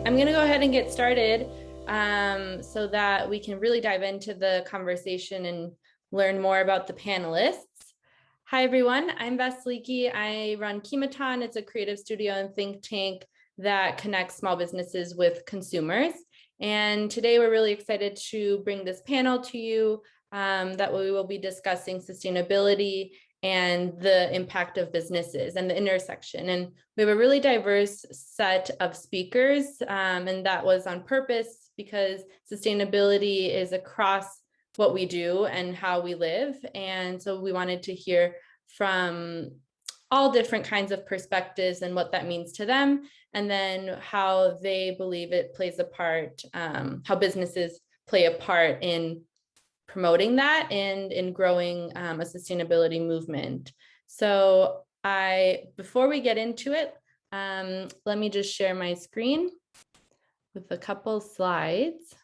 I'm going to go ahead and get started so that we can really dive into the conversation and learn more about the panelists. Hi, everyone. I'm Vasiliki. I run Coimatan. It's a creative studio and think tank that connects small businesses with consumers. And today we're really excited to bring this panel to you that we will be discussing sustainability and the impact of businesses and the intersection. And we have a really diverse set of speakers, and that was on purpose because sustainability is across what we do and how we live. And so we wanted to hear from all different kinds of perspectives and what that means to them, and then how they believe it plays a part, how businesses play a part in promoting that and in growing a sustainability movement. So before we get into it, let me just share my screen with a couple slides.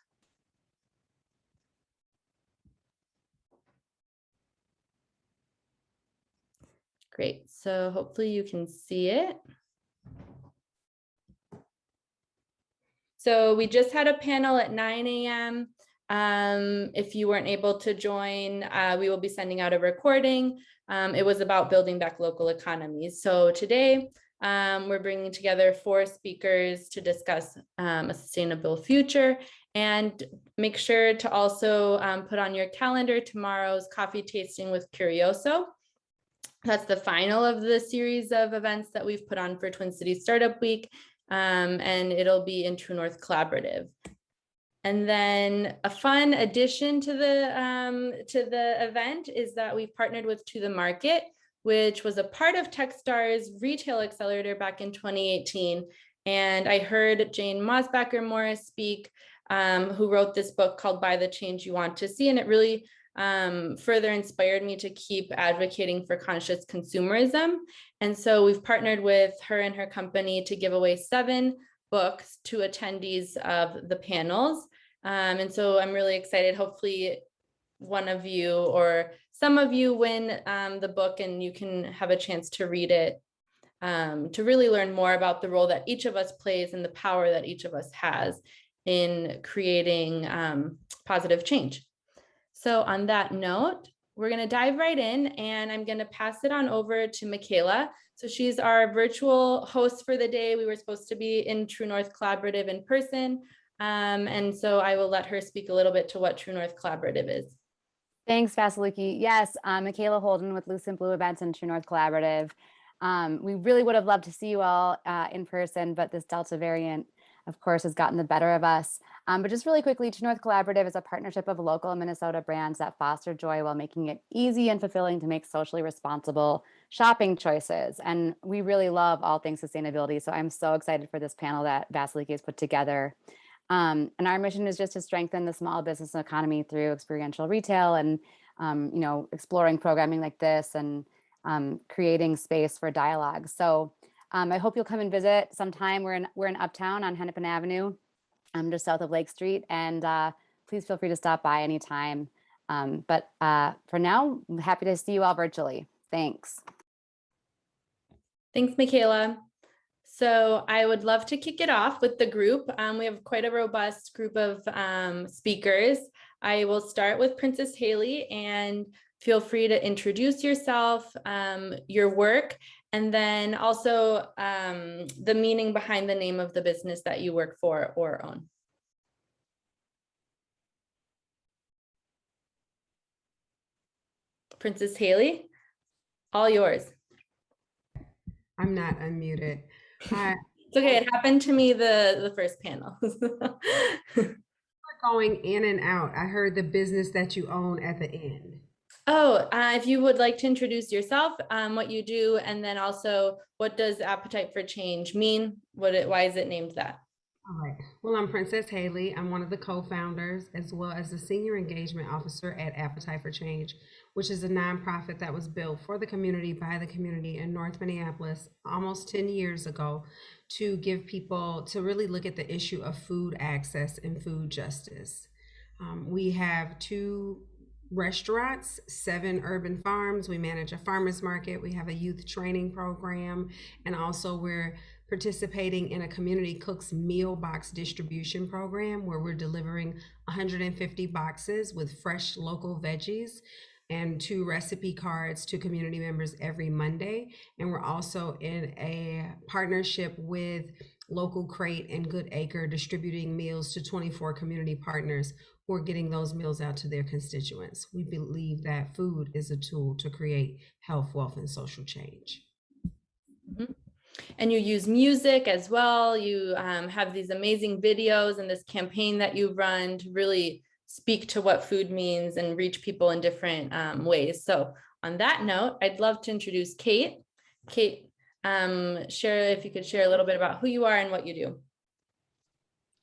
Great, so hopefully you can see it. So we just had a panel at 9 a.m. If you weren't able to join, we will be sending out a recording. It was about building back local economies. So today, we're bringing together 4 speakers to discuss a sustainable future. And make sure to also put on your calendar tomorrow's coffee tasting with Curioso. That's the final of the series of events that we've put on for Twin Cities Startup Week. And it'll be in True North Collaborative. And then a fun addition to the event is that we've partnered with To The Market, which was a part of Techstars Retail Accelerator back in 2018. And I heard Jane Mosbacher Morris speak, who wrote this book called Buy the Change You Want to See. And it really further inspired me to keep advocating for conscious consumerism. And so we've partnered with her and her company to give away 7 books to attendees of the panels. And so I'm really excited. Hopefully one of you or some of you win the book and you can have a chance to read it, to really learn more about the role that each of us plays and the power that each of us has in creating positive change. So on that note, we're going to dive right in, and I'm going to pass it on over to Michaela. So she's our virtual host for the day. We were supposed to be in True North Collaborative in person. And so I will let her speak a little bit to what True North Collaborative is. Thanks, Vasiliki. Yes, I'm Michaela Holden with Loose and Blue Events and True North Collaborative. We really would have loved to see you all in person, but this Delta variant, of course, has gotten the better of us. But just really quickly, True North Collaborative is a partnership of local Minnesota brands that foster joy while making it easy and fulfilling to make socially responsible shopping choices. And we really love all things sustainability. So I'm so excited for this panel that Vasiliki has put together. And our mission is just to strengthen the small business economy through experiential retail and, exploring programming like this and creating space for dialogue. So I hope you'll come and visit sometime. We're in Uptown on Hennepin Avenue, just south of Lake Street, and please feel free to stop by anytime. But for now, I'm happy to see you all virtually. Thanks. Thanks, Michaela. So I would love to kick it off with the group. We have quite a robust group of speakers. I will start with Princess Haley, and feel free to introduce yourself, your work, and then also the meaning behind the name of the business that you work for or own. Princess Haley, all yours. I'm not unmuted. It's okay. It happened to me the first panel. We're going in and out. I heard the business that you own at the end. Oh, if you would like to introduce yourself, what you do, and then also what does Appetite for Change mean? Why is it named that? All right. Well, I'm Princess Haley. I'm one of the co-founders as well as the Senior Engagement Officer at Appetite for Change, which is a nonprofit that was built for the community by the community in North Minneapolis almost 10 years ago to give people to really look at the issue of food access and food justice. We have 2 restaurants, 7 urban farms. We manage a farmers market. We have a youth training program, and also we're participating in a community cooks meal box distribution program where we're delivering 150 boxes with fresh local veggies and 2 recipe cards to community members every Monday. And we're also in a partnership with Local Crate and Good Acre, distributing meals to 24 community partners who are getting those meals out to their constituents. We believe that food is a tool to create health, wealth, and social change. Mhm. And you use music as well. You have these amazing videos and this campaign that you run to really speak to what food means and reach people in different ways. So on that note, I'd love to introduce Kate. Kate, if you could share a little bit about who you are and what you do.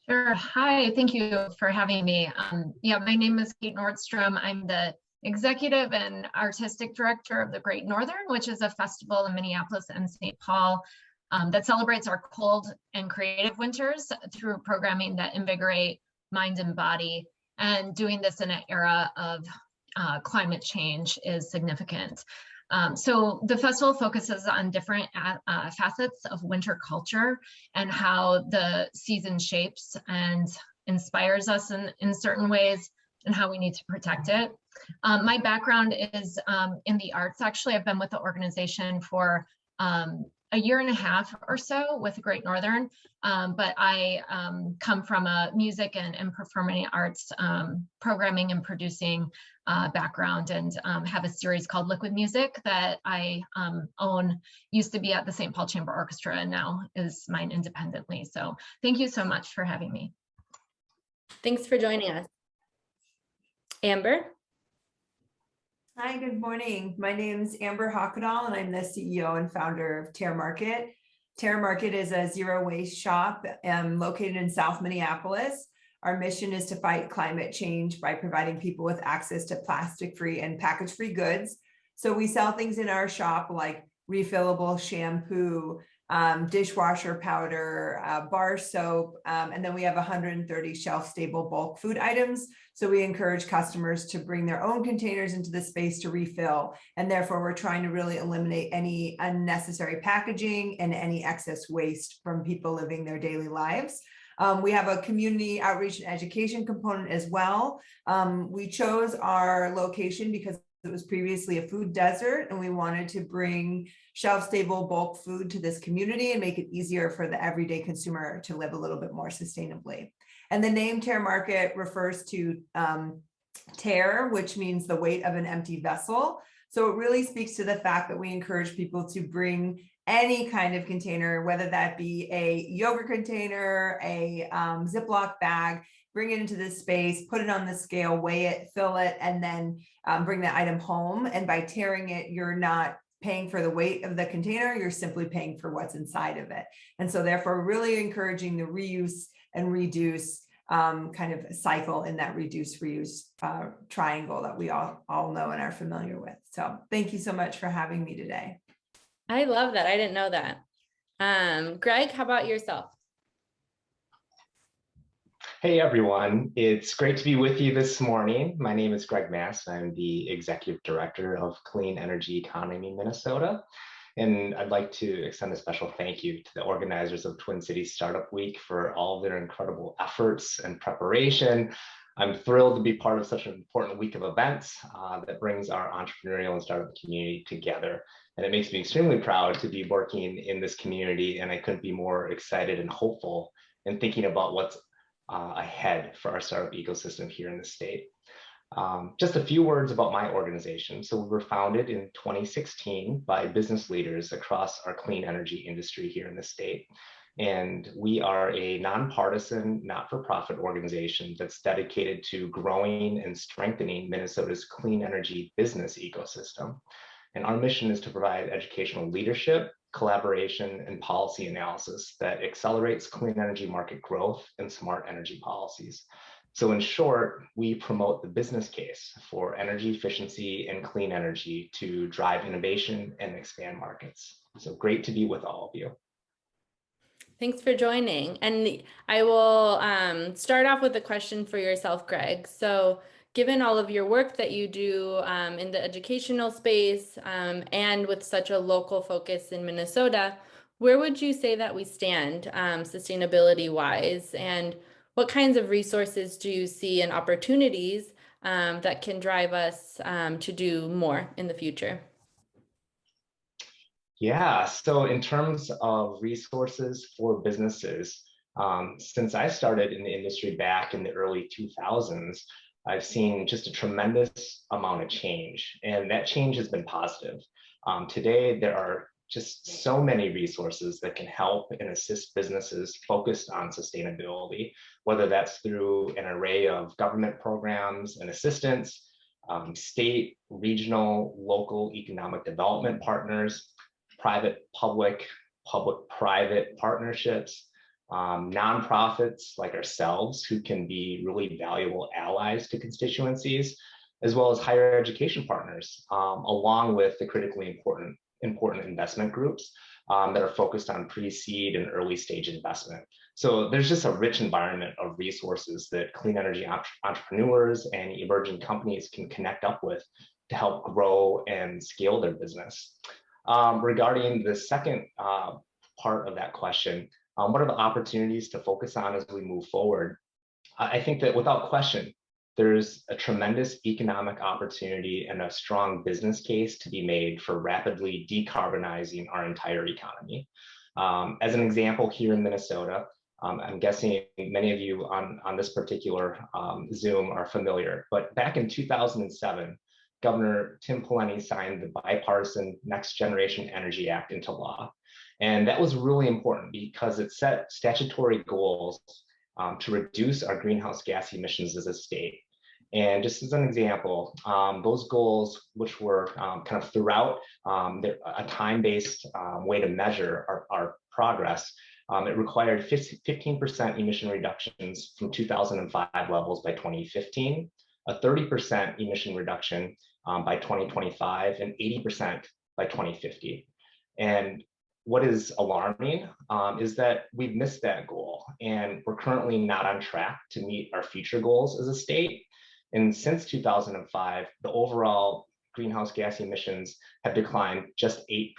Sure. Hi, thank you for having me. Yeah, my name is Kate Nordstrom. I'm the executive and artistic director of the Great Northern, which is a festival in Minneapolis and St. Paul that celebrates our cold and creative winters through programming that invigorate mind and body. And doing this in an era of climate change is significant. So the festival focuses on different facets of winter culture and how the season shapes and inspires us in certain ways and how we need to protect it. My background is in the arts. Actually, I've been with the organization for a year and a half or so with Great Northern, but I come from a music and performing arts programming and producing background, and have a series called Liquid Music that I own, used to be at the St. Paul Chamber Orchestra and now is mine independently. So thank you so much for having me. Thanks for joining us. Amber? Hi, good morning. My name is Amber Haukedahl, and I'm the CEO and founder of Tare Market. Tare Market is a zero waste shop located in South Minneapolis. Our mission is to fight climate change by providing people with access to plastic-free and package-free goods. So we sell things in our shop like refillable shampoo, dishwasher powder, bar soap, and then we have 130 shelf-stable bulk food items. So we encourage customers to bring their own containers into the space to refill, and therefore we're trying to really eliminate any unnecessary packaging and any excess waste from people living their daily lives. We have a community outreach and education component as well. We chose our location because it was previously a food desert, and we wanted to bring shelf-stable bulk food to this community and make it easier for the everyday consumer to live a little bit more sustainably. And the name Tare Market refers to tare, which means the weight of an empty vessel. So it really speaks to the fact that we encourage people to bring any kind of container, whether that be a yogurt container, a Ziploc bag, bring it into this space, put it on the scale, weigh it, fill it, and then bring the item home. And by tearing it, you're not paying for the weight of the container, you're simply paying for what's inside of it. And so therefore really encouraging the reuse and reduce kind of cycle in that reduce reuse triangle that we all know and are familiar with. So thank you so much for having me today. I love that. I didn't know that. Gregg, how about yourself? Hey everyone, it's great to be with you this morning. My name is Gregg Mast. I'm the Executive Director of Clean Energy Economy Minnesota. And I'd like to extend a special thank you to the organizers of Twin Cities Startup Week for all of their incredible efforts and preparation. I'm thrilled to be part of such an important week of events that brings our entrepreneurial and startup community together. And it makes me extremely proud to be working in this community, and I couldn't be more excited and hopeful and thinking about what's ahead for our startup ecosystem here in the state. Just a few words about my organization. So we were founded in 2016 by business leaders across our clean energy industry here in the state. And we are a nonpartisan, not-for-profit organization that's dedicated to growing and strengthening Minnesota's clean energy business ecosystem. And our mission is to provide educational leadership, collaboration, and policy analysis that accelerates clean energy market growth and smart energy policies. So in short, we promote the business case for energy efficiency and clean energy to drive innovation and expand markets. So great to be with all of you. Thanks for joining. And I will start off with a question for yourself, Gregg. So given all of your work that you do in the educational space and with such a local focus in Minnesota, where would you say that we stand sustainability wise, and what kinds of resources do you see and opportunities that can drive us to do more in the future? Yeah, so in terms of resources for businesses, since I started in the industry back in the early 2000s, I've seen just a tremendous amount of change, and that change has been positive. Today, there are just so many resources that can help and assist businesses focused on sustainability, whether that's through an array of government programs and assistance, state, regional, local economic development partners, private-public, public-private partnerships, nonprofits like ourselves who can be really valuable allies to constituencies, as well as higher education partners, along with the critically important investment groups that are focused on pre-seed and early stage investment. So there's just a rich environment of resources that clean energy entrepreneurs and emerging companies can connect up with to help grow and scale their business. Regarding the second part of that question, what are the opportunities to focus on as we move forward? I think that without question, there's a tremendous economic opportunity and a strong business case to be made for rapidly decarbonizing our entire economy. As an example, here in Minnesota, I'm guessing many of you on this particular Zoom are familiar, but back in 2007, Governor Tim Pawlenty signed the bipartisan Next Generation Energy Act into law. And that was really important because it set statutory goals to reduce our greenhouse gas emissions as a state. And just as an example, those goals, which were kind of throughout a time-based way to measure our progress, it required 15% emission reductions from 2005 levels by 2015, a 30% emission reduction by 2025, and 80% by 2050. And what is alarming is that we've missed that goal, and we're currently not on track to meet our future goals as a state. And since 2005, the overall greenhouse gas emissions have declined just 8%.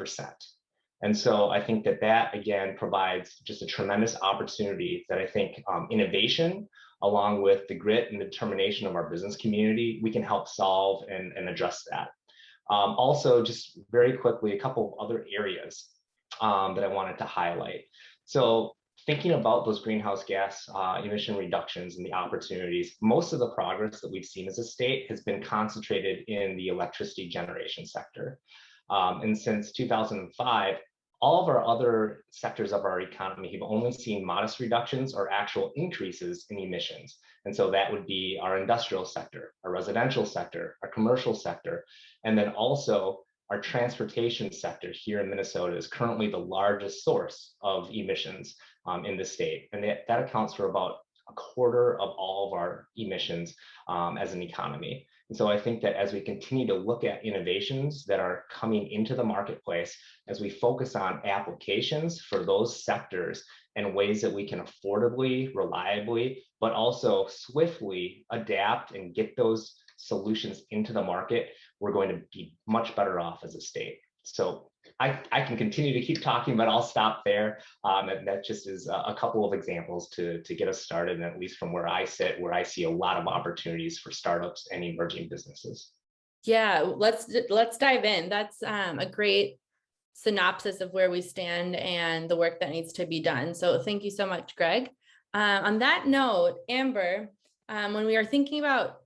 And so I think that again provides just a tremendous opportunity that I think innovation, along with the grit and determination of our business community, we can help solve and address that. Also, just very quickly, a couple of other areas that I wanted to highlight. So thinking about those greenhouse gas emission reductions and the opportunities, most of the progress that we've seen as a state has been concentrated in the electricity generation sector. And since 2005, all of our other sectors of our economy have only seen modest reductions or actual increases in emissions. And so that would be our industrial sector, our residential sector, our commercial sector, and then also our transportation sector here in Minnesota is currently the largest source of emissions in the state. And that accounts for about a quarter of all of our emissions as an economy. And so I think that as we continue to look at innovations that are coming into the marketplace, as we focus on applications for those sectors and ways that we can affordably, reliably, but also swiftly adapt and get those solutions into the market, we're going to be much better off as a state. So I can continue to keep talking, but I'll stop there. And that just is a couple of examples to get us started, and at least from where I sit, where I see a lot of opportunities for startups and emerging businesses. Yeah, let's dive in. That's a great synopsis of where we stand and the work that needs to be done. So thank you so much, Gregg. On that note, Amber, when we are thinking about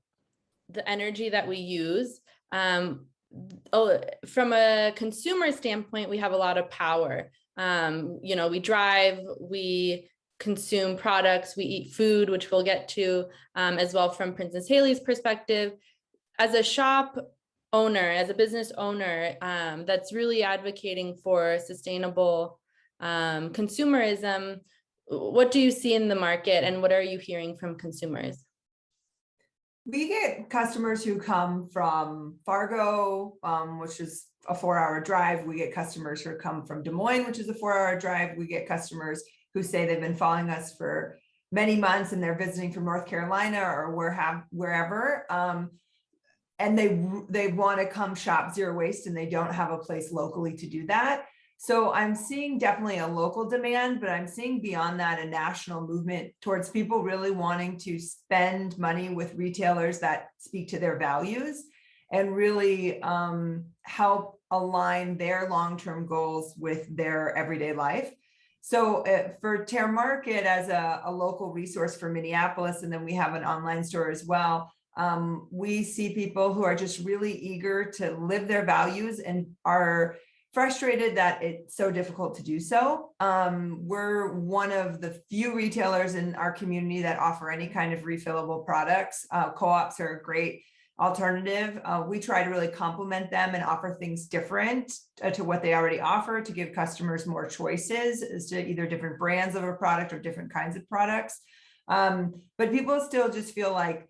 the energy that we use, from a consumer standpoint, we have a lot of power. We drive, we consume products, we eat food, which we'll get to as well from Princess Haley's perspective. As a shop owner, as a business owner that's really advocating for sustainable consumerism, what do you see in the market and what are you hearing from consumers? We get customers who come from Fargo, which is a 4-hour drive. We get customers who come from Des Moines, which is a 4-hour drive. We get customers who say they've been following us for many months and they're visiting from North Carolina or wherever. And they want to come shop zero waste and they don't have a place locally to do that. So I'm seeing definitely a local demand, but I'm seeing beyond that a national movement towards people really wanting to spend money with retailers that speak to their values and really help align their long-term goals with their everyday life. So for Tare Market as a local resource for Minneapolis, and then we have an online store as well, we see people who are just really eager to live their values and are frustrated that it's so difficult to do so. We're one of the few retailers in our community that offer any kind of refillable products. Co-ops are a great alternative. We try to really complement them and offer things different to what they already offer to give customers more choices as to either different brands of a product or different kinds of products. But people still just feel like,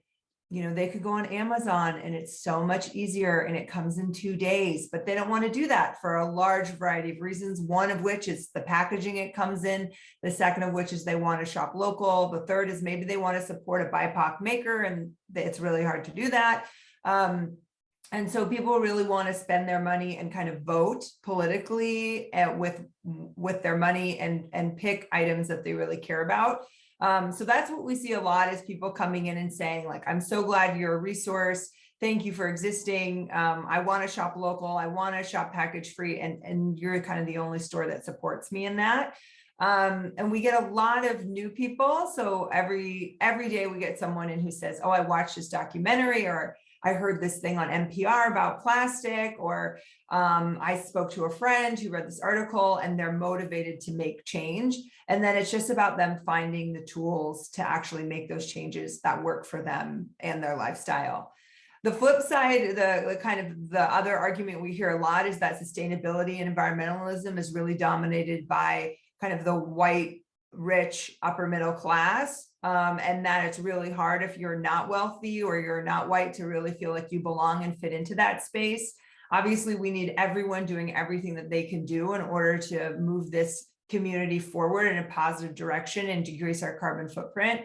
you know, they could go on Amazon and it's so much easier and it comes in 2 days, but they don't want to do that for a large variety of reasons. One of which is the packaging it comes in. The second of which is they want to shop local. The third is maybe they want to support a BIPOC maker and it's really hard to do that. And so people really want to spend their money and kind of vote politically with their money and pick items that they really care about. So that's what we see a lot is people coming in and saying like, I'm so glad you're a resource. Thank you for existing. I want to shop local. I want to shop package free. And you're kind of the only store that supports me in that. And we get a lot of new people. So every day we get someone in who says, oh, I watched this documentary, or I heard this thing on NPR about plastic, or I spoke to a friend who read this article and they're motivated to make change. And then it's just about them finding the tools to actually make those changes that work for them and their lifestyle. The flip side, the kind of the other argument we hear a lot is that sustainability and environmentalism is really dominated by kind of the white, rich, upper middle class. And that it's really hard if you're not wealthy or you're not white to really feel like you belong and fit into that space. Obviously, we need everyone doing everything that they can do in order to move this community forward in a positive direction and decrease our carbon footprint.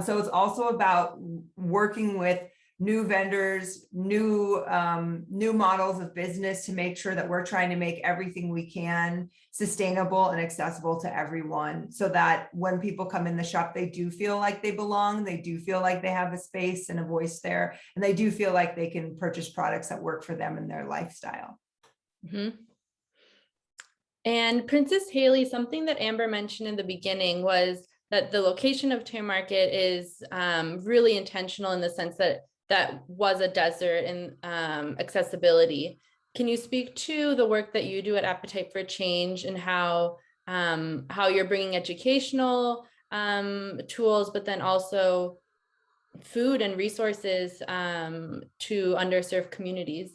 So it's also about working with new vendors, new models of business to make sure that we're trying to make everything we can sustainable and accessible to everyone, so that when people come in the shop, they do feel like they belong, they do feel like they have a space and a voice there, and they do feel like they can purchase products that work for them and their lifestyle. Mm-hmm. And Princess Haley, something that Amber mentioned in the beginning was that the location of Tare Market is really intentional in the sense that that was a desert and accessibility. Can you speak to the work that you do at Appetite for Change and how you're bringing educational tools, but then also food and resources to underserved communities?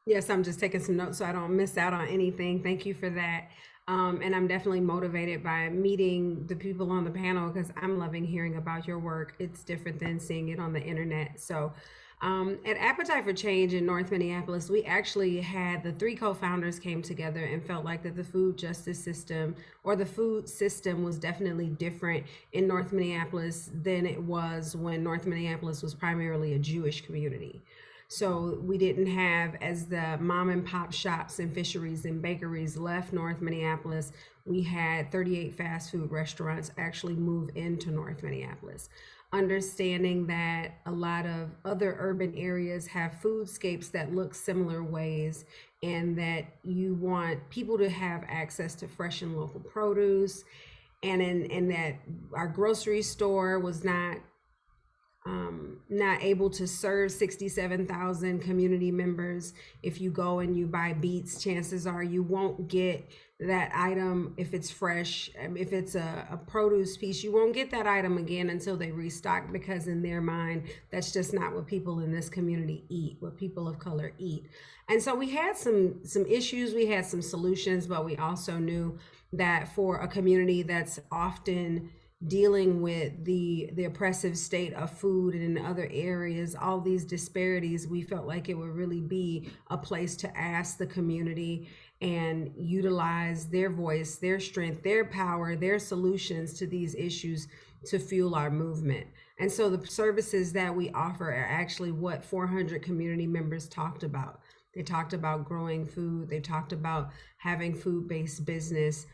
Yes, I'm just taking some notes so I don't miss out on anything. Thank you for that. And I'm definitely motivated by meeting the people on the panel because I'm loving hearing about your work. It's different than seeing it on the internet. So at Appetite for Change in North Minneapolis, we actually had the 3 co-founders came together and felt like that the food justice system or the food system was definitely different in North Minneapolis than it was when North Minneapolis was primarily a Jewish community. So we didn't have, as the mom and pop shops and fisheries and bakeries left North Minneapolis, we had 38 fast food restaurants actually move into North Minneapolis. Understanding that a lot of other urban areas have foodscapes that look similar ways, and that you want people to have access to fresh and local produce, and that our grocery store was not able to serve 67,000 community members. If you go and you buy beets, chances are you won't get that item if it's fresh. If it's a produce piece, you won't get that item again until they restock, because in their mind, that's just not what people in this community eat, what people of color eat. And so we had some issues, we had some solutions, but we also knew that for a community that's often dealing with the oppressive state of food and in other areas, all these disparities, we felt like it would really be a place to ask the community and utilize their voice, their strength, their power, their solutions to these issues to fuel our movement. And so the services that we offer are actually what 400 community members talked about. They talked about growing food. They talked about having food-based business.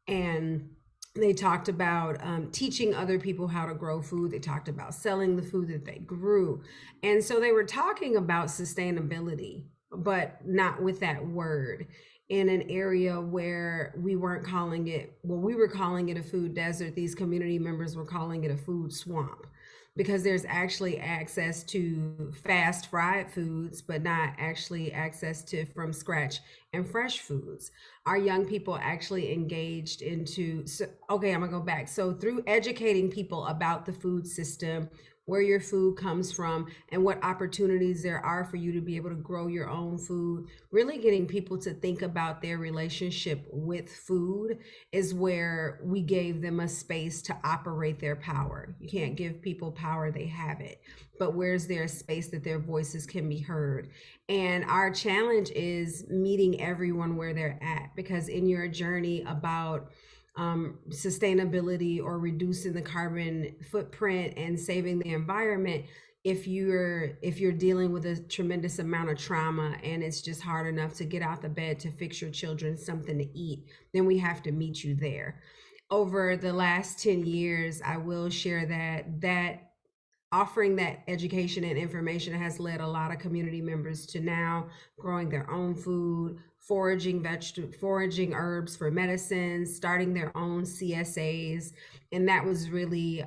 And they talked about teaching other people how to grow food. They talked about selling the food that they grew. And so they were talking about sustainability, but not with that word, in an area where we weren't calling it, well, we were calling it a food desert. These community members were calling it a food swamp, because there's actually access to fast fried foods, but not actually access to from scratch and fresh foods. Our young people actually engaged into, so, okay, I'm gonna go back. So through educating people about the food system, where your food comes from, and what opportunities there are for you to be able to grow your own food, really getting people to think about their relationship with food is where we gave them a space to operate their power. You can't give people power, they have it. But where's there a space that their voices can be heard? And our challenge is meeting everyone where they're at, because in your journey about sustainability or reducing the carbon footprint and saving the environment, if you're dealing with a tremendous amount of trauma and it's just hard enough to get out the bed to fix your children something to eat, then we have to meet you there. Over the last 10 years, I will share that offering that education and information has led a lot of community members to now growing their own food, foraging herbs for medicines, starting their own CSAs. And that was really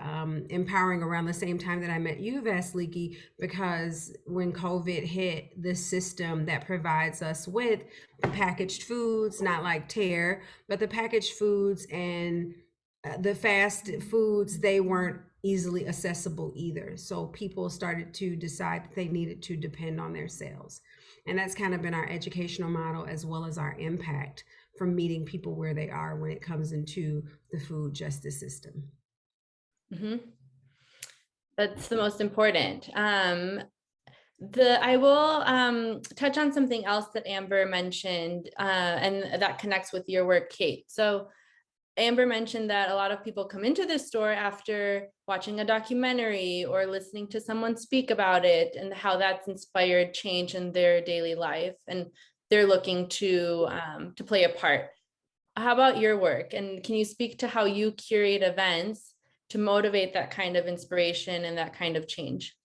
empowering around the same time that I met you, Vasiliki, because when COVID hit, the system that provides us with the packaged foods, not like Tare, but the packaged foods and the fast foods, they weren't easily accessible either. So people started to decide that they needed to depend on their sales. And that's kind of been our educational model, as well as our impact from meeting people where they are when it comes into the food justice system. Mm-hmm. That's the most important. I will touch on something else that Amber mentioned, and that connects with your work, Kate. So Amber mentioned that a lot of people come into this store after watching a documentary or listening to someone speak about it, and how that's inspired change in their daily life, and they're looking to play a part. How about your work? And can you speak to how you curate events to motivate that kind of inspiration and that kind of change?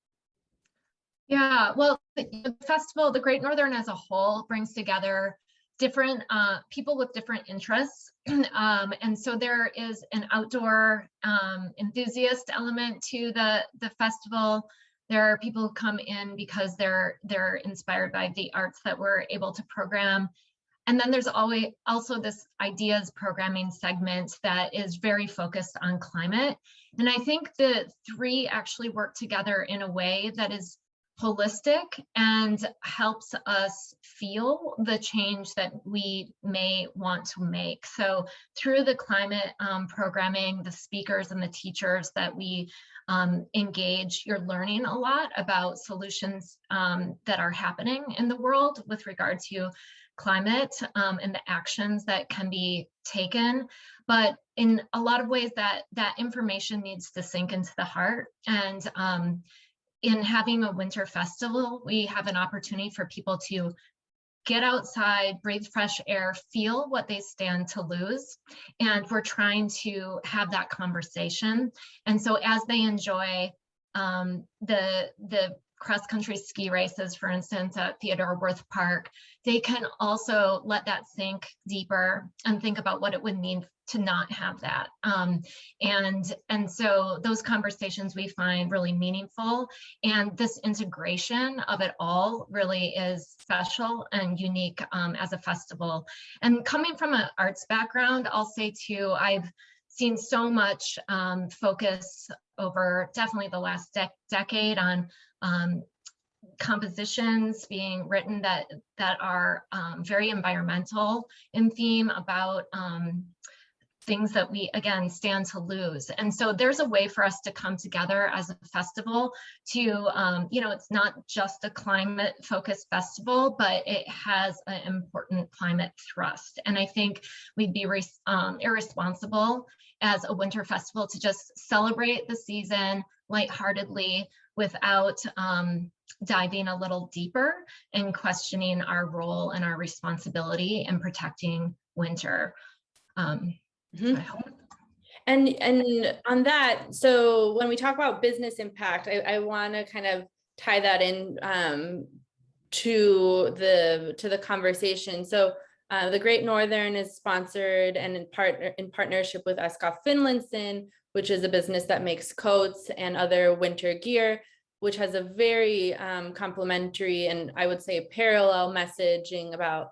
Yeah, well, the festival, the Great Northern as a whole, brings together different people with different interests. And so there is an outdoor enthusiast element to the festival. There are people who come in because they're inspired by the arts that we're able to program. And then there's always also this ideas programming segment that is very focused on climate. And I think the three actually work together in a way that is holistic and helps us feel the change that we may want to make. So through the climate programming, the speakers and the teachers that we engage, you're learning a lot about solutions that are happening in the world with regard to climate and the actions that can be taken. But in a lot of ways that information needs to sink into the heart. And in having a winter festival, we have an opportunity for people to get outside, breathe fresh air, feel what they stand to lose. And we're trying to have that conversation. And so as they enjoy the cross-country ski races, for instance, at Theodore Wirth Park, they can also let that sink deeper and think about what it would mean to not have that. And so those conversations we find really meaningful, and this integration of it all really is special and unique as a festival. And coming from an arts background, I'll say too, I've seen so much focus over definitely the last decade on compositions being written that are very environmental in theme, about things that we, again, stand to lose. And so there's a way for us to come together as a festival to, it's not just a climate focused festival, but it has an important climate thrust. And I think we'd be irresponsible as a winter festival to just celebrate the season, lightheartedly without diving a little deeper and questioning our role and our responsibility in protecting winter. Mhm. I hope. And on that, so when we talk about business impact, I want to kind of tie that in to the conversation. So the Great Northern is sponsored and in partnership with Eskov Finlandson, which is a business that makes coats and other winter gear, which has a very complementary and I would say parallel messaging about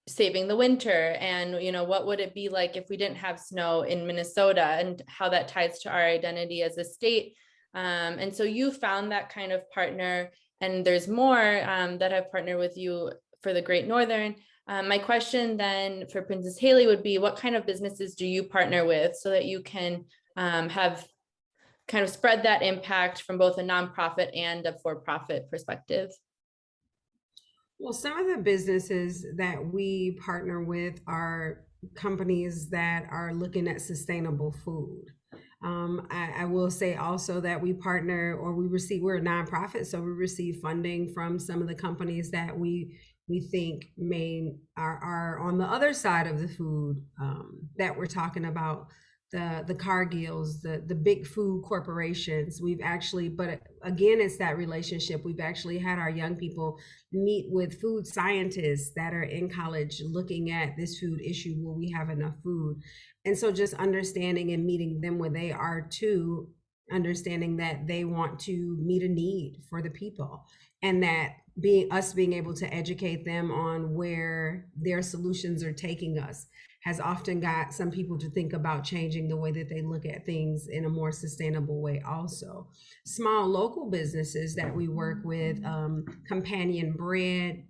saving the winter and, you know, what would it be like if we didn't have snow in Minnesota and how that ties to our identity as a state. And so you found that kind of partner, and there's more that have partnered with you for the Great Northern. My question then for Princess Haley would be, what kind of businesses do you partner with so that you can have kind of spread that impact from both a nonprofit and a for-profit perspective? Well, some of the businesses that we partner with are companies that are looking at sustainable food. I will say also that we partner or we're a nonprofit, so we receive funding from some of the companies that we think are on the other side of the food that we're talking about. The Cargills, the big food corporations. We've actually, but again, it's that relationship. We've actually had our young people meet with food scientists that are in college looking at this food issue. Will we have enough food? And so just understanding and meeting them where they are too, understanding that they want to meet a need for the people, and that being able to educate them on where their solutions are taking us has often got some people to think about changing the way that they look at things in a more sustainable way. Also, small local businesses that we work with, Companion Bread,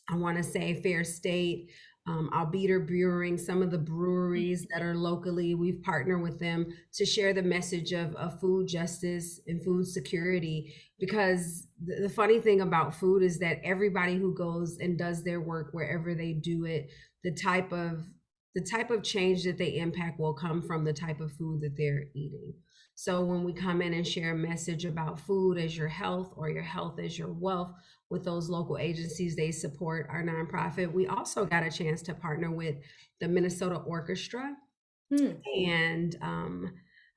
I want to say Fair State, Albeter Brewing, some of the breweries that are locally, we've partnered with them to share the message of food justice and food security. Because the funny thing about food is that everybody who goes and does their work wherever they do it, the type of change that they impact will come from the type of food that they're eating. So when we come in and share a message about food as your health or your health as your wealth with those local agencies, they support our nonprofit. We also got a chance to partner with the Minnesota Orchestra and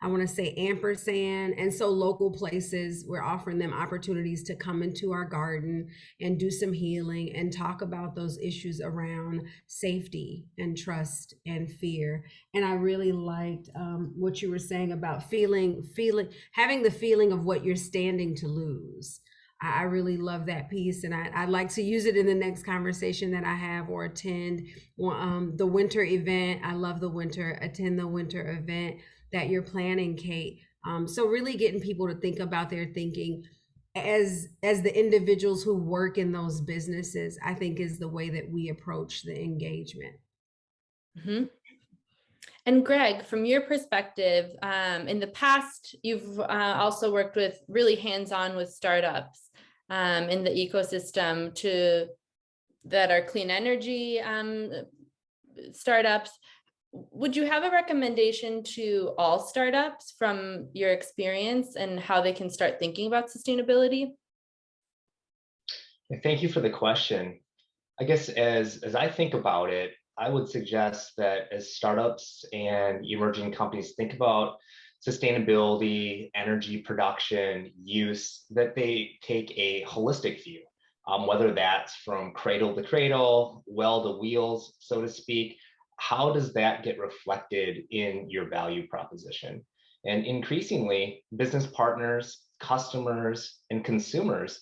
I want to say Ampersand. And so local places, we're offering them opportunities to come into our garden and do some healing and talk about those issues around safety and trust and fear. And I really liked what you were saying about having the feeling of what you're standing to lose. I really love that piece, and I'd like to use it in the next conversation that I have or attend the winter event. I love the winter, attend the winter event that you're planning, Kate. So really getting people to think about their thinking as the individuals who work in those businesses, I think is the way that we approach the engagement. Mm-hmm. And Gregg, from your perspective, in the past, you've also worked with really hands-on with startups in the ecosystem that are clean energy startups. Would you have a recommendation to all startups from your experience and how they can start thinking about sustainability? Thank you for the question. I guess as I think about it, I would suggest that as startups and emerging companies think about sustainability, energy production, use, that they take a holistic view, whether that's from cradle to cradle, well to wheels, so to speak. How does that get reflected in your value proposition? And increasingly, business partners, customers, and consumers,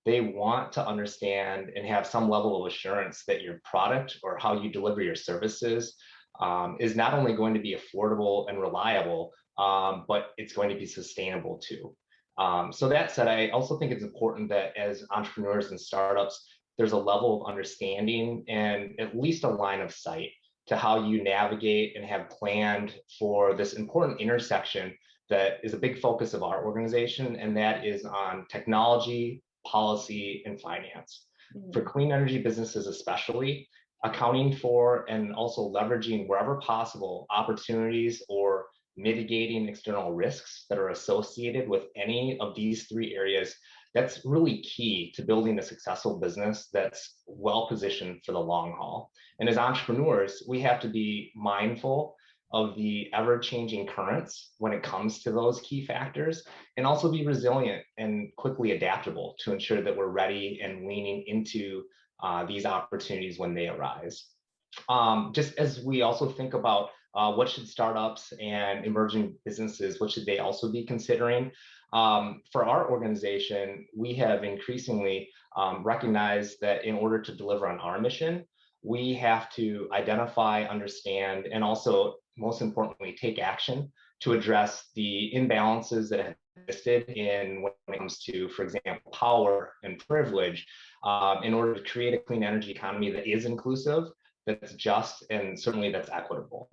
they want to understand and have some level of assurance that your product or how you deliver your services is not only going to be affordable and reliable, but it's going to be sustainable too. So that said, I also think it's important that as entrepreneurs and startups, there's a level of understanding and at least a line of sight to how you navigate and have planned for this important intersection that is a big focus of our organization, and that is on technology, policy, and finance. For clean energy businesses especially, accounting for and also leveraging wherever possible opportunities or mitigating external risks that are associated with any of these three areas, that's really key to building a successful business that's well positioned for the long haul. And as entrepreneurs, we have to be mindful of the ever-changing currents when it comes to those key factors, and also be resilient and quickly adaptable to ensure that we're ready and leaning into these opportunities when they arise. Just as we also think about what should startups and emerging businesses, what should they also be considering? For our organization, we have increasingly recognized that in order to deliver on our mission, we have to identify, understand, and also, most importantly, take action to address the imbalances that have existed in when it comes to, for example, power and privilege, in order to create a clean energy economy that is inclusive, that's just, and certainly that's equitable.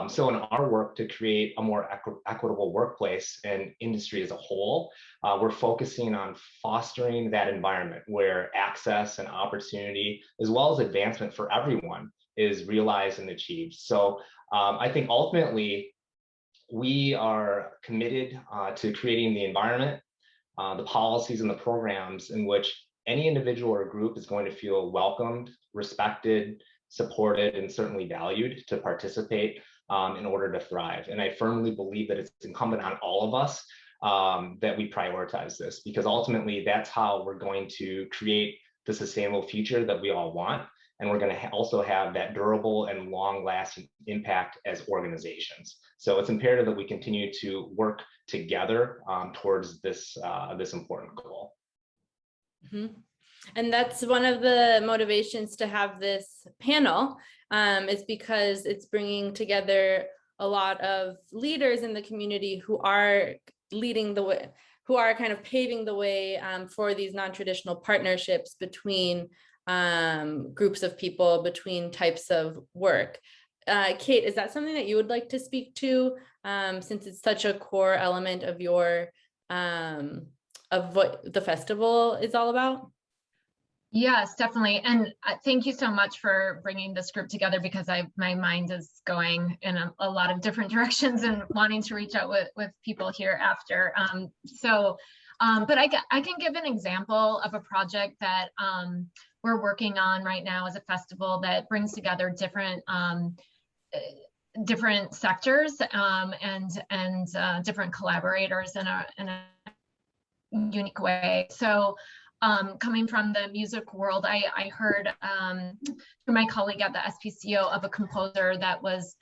So in our work to create a more equitable workplace and industry as a whole, we're focusing on fostering that environment where access and opportunity, as well as advancement for everyone, is realized and achieved. So I think ultimately, we are committed to creating the environment, the policies and the programs in which any individual or group is going to feel welcomed, respected, supported, and certainly valued to participate in order to thrive. And I firmly believe that it's incumbent on all of us that we prioritize this, because ultimately that's how we're going to create the sustainable future that we all want. And we're going to also have that durable and long-lasting impact as organizations. So it's imperative that we continue to work together towards this important goal. Mm-hmm. And that's one of the motivations to have this panel, is because it's bringing together a lot of leaders in the community who are leading the way, who are kind of paving the way for these non-traditional partnerships between groups of people, between types of work. Kate, is that something that you would like to speak to, since it's such a core element of your of what the festival is all about? Yes, definitely. And thank you so much for bringing this group together, because my mind is going in a lot of different directions and wanting to reach out with people here after. But I can give an example of a project that we're working on right now as a festival that brings together different sectors and different collaborators in a unique way. So coming from the music world, I heard through my colleague at the SPCO of a composer that was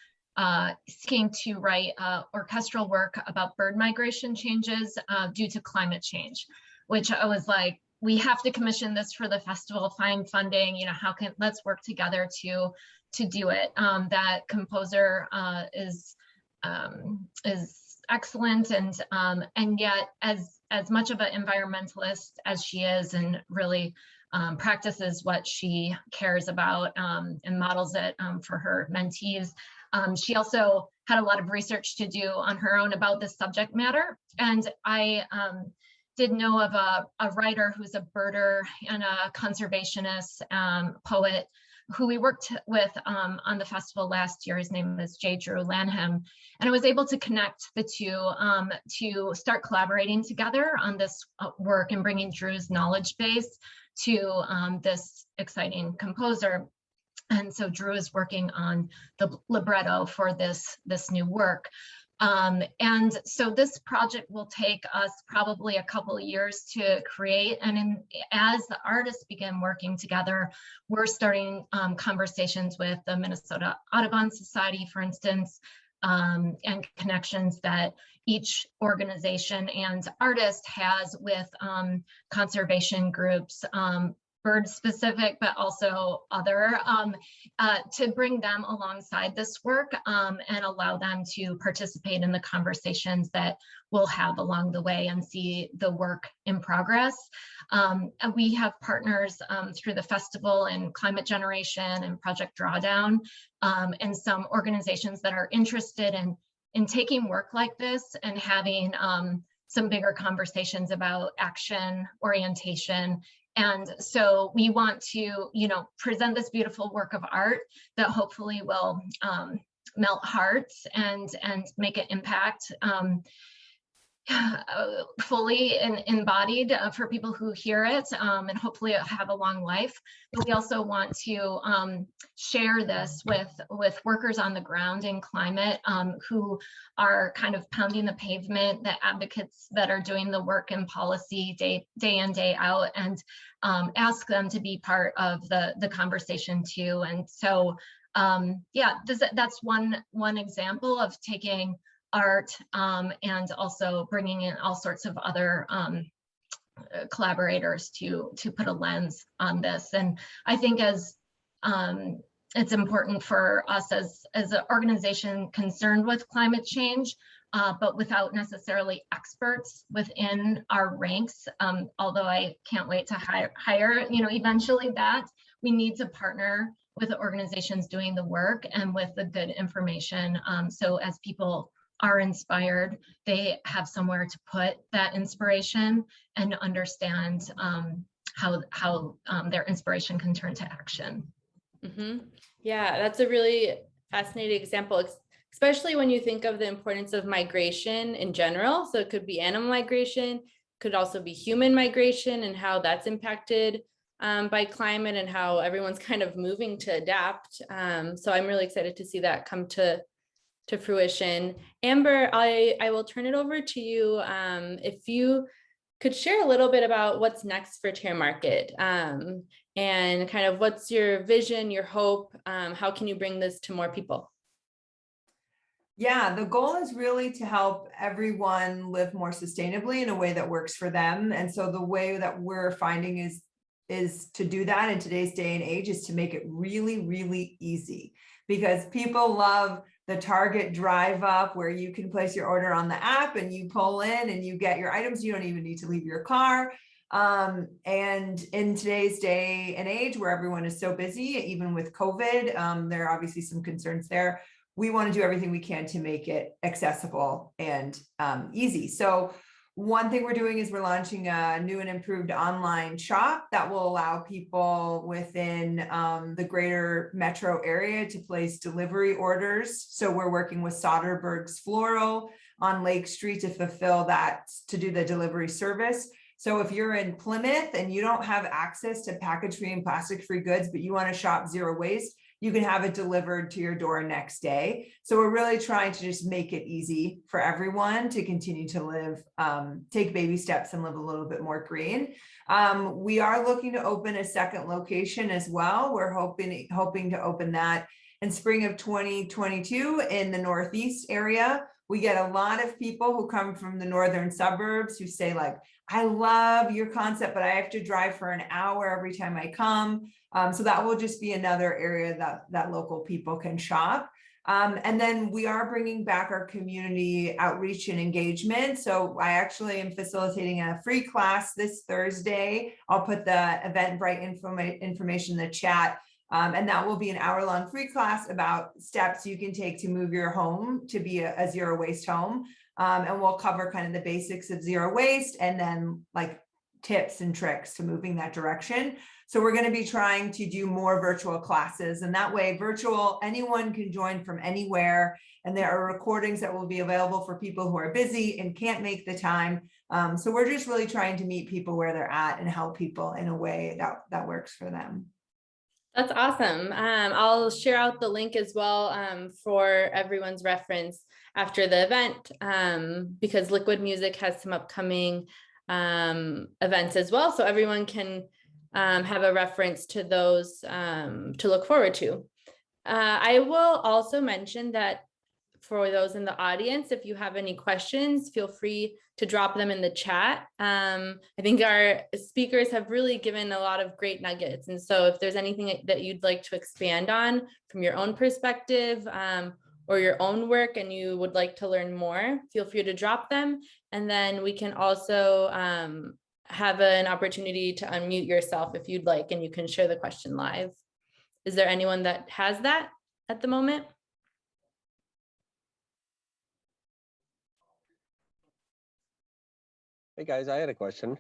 seeking to write orchestral work about bird migration changes due to climate change, which I was like, we have to commission this for the festival, find funding, let's work together to do it. That composer is excellent, and yet as much of an environmentalist as she is, and really practices what she cares about and models it for her mentees. She also had a lot of research to do on her own about this subject matter. And I did know of a writer who's a birder and a conservationist poet who we worked with on the festival last year. His name is J. Drew Lanham. And I was able to connect the two to start collaborating together on this work and bringing Drew's knowledge base to this exciting composer. And so Drew is working on the libretto for this new work. And so this project will take us probably a couple of years to create. And as the artists begin working together, we're starting conversations with the Minnesota Audubon Society, for instance, and connections that each organization and artist has with conservation groups, bird specific, but also other, to bring them alongside this work and allow them to participate in the conversations that we'll have along the way and see the work in progress. And we have partners through the festival and Climate Generation and Project Drawdown, and some organizations that are interested in taking work like this and having some bigger conversations about action, orientation. And so we want to, present this beautiful work of art that hopefully will melt hearts and make an impact. Fully embodied for people who hear it, and hopefully have a long life. But we also want to share this with workers on the ground in climate, who are kind of pounding the pavement, the advocates that are doing the work in policy day in, day out, and ask them to be part of the conversation too. And so yeah, that's one example of taking art and also bringing in all sorts of other collaborators to put a lens on this. And I think as it's important for us as an organization concerned with climate change, but without necessarily experts within our ranks, although I can't wait to hire eventually that we need to partner with the organizations doing the work and with the good information. So as people are inspired, they have somewhere to put that inspiration and understand how their inspiration can turn to action. Mm-hmm. Yeah, that's a really fascinating example, especially when you think of the importance of migration in general. So it could be animal migration, could also be human migration, and how that's impacted by climate and how everyone's kind of moving to adapt. So I'm really excited to see that come to fruition. Amber, I will turn it over to you. If you could share a little bit about what's next for Tare Market, and kind of what's your vision, your hope, how can you bring this to more people? Yeah, the goal is really to help everyone live more sustainably in a way that works for them. And so the way that we're finding is to do that in today's day and age is to make it really, really easy, because people love the Target drive up where you can place your order on the app and you pull in and you get your items. You don't even need to leave your car. And in today's day and age where everyone is so busy, even with COVID, there are obviously some concerns there. We want to do everything we can to make it accessible and easy. So one thing we're doing is we're launching a new and improved online shop that will allow people within the greater metro area to place delivery orders. So we're working with Soderbergh's Floral on Lake Street to fulfill that, to do the delivery service. So if you're in Plymouth and you don't have access to package-free and plastic-free goods, but you want to shop zero waste, you can have it delivered to your door next day. So we're really trying to just make it easy for everyone to continue to live, take baby steps and live a little bit more green. We are looking to open a second location as well. We're hoping to open that in spring of 2022 in the Northeast area. We get a lot of people who come from the northern suburbs who say like, I love your concept, but I have to drive for an hour every time I come. So that will just be another area that local people can shop. And then we are bringing back our community outreach and engagement. So I actually am facilitating a free class this Thursday. I'll put the Eventbrite information in the chat. And that will be an hour-long free class about steps you can take to move your home to be a zero waste home. And we'll cover kind of the basics of zero waste and then like tips and tricks to moving that direction. So we're going to be trying to do more virtual classes, and that way virtual, anyone can join from anywhere. And there are recordings that will be available for people who are busy and can't make the time. So we're just really trying to meet people where they're at and help people in a way that works for them. That's awesome. I'll share out the link as well for everyone's reference after the event, because Liquid Music has some upcoming events as well. So everyone can have a reference to those to look forward to. I will also mention that for those in the audience, if you have any questions, feel free to drop them in the chat. I think our speakers have really given a lot of great nuggets. And so if there's anything that you'd like to expand on from your own perspective or your own work and you would like to learn more, feel free to drop them. And then we can also have an opportunity to unmute yourself if you'd like, and you can share the question live. Is there anyone that has that at the moment? Hey guys, I had a question.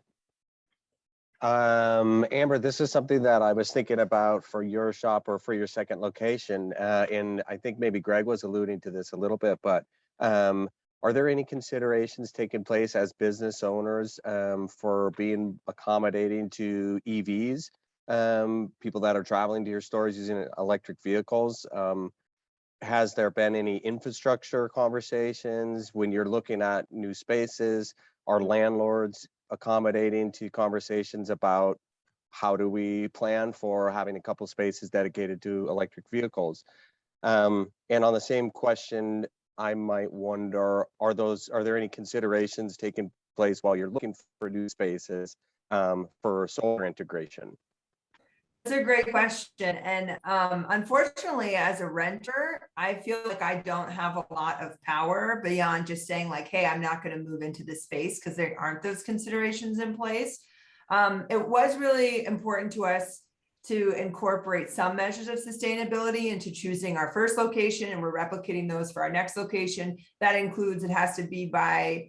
Amber, this is something that I was thinking about for your shop or for your second location. And I think maybe Greg was alluding to this a little bit, but are there any considerations taking place as business owners for being accommodating to EVs, people that are traveling to your stores using electric vehicles? Has there been any infrastructure conversations when you're looking at new spaces? Are landlords accommodating to conversations about how do we plan for having a couple spaces dedicated to electric vehicles? And on the same question, I might wonder, are there any considerations taking place while you're looking for new spaces for solar integration? That's a great question. And unfortunately, as a renter, I feel like I don't have a lot of power beyond just saying like, hey, I'm not going to move into this space because there aren't those considerations in place. It was really important to us to incorporate some measures of sustainability into choosing our first location, and we're replicating those for our next location. That includes, it has to be by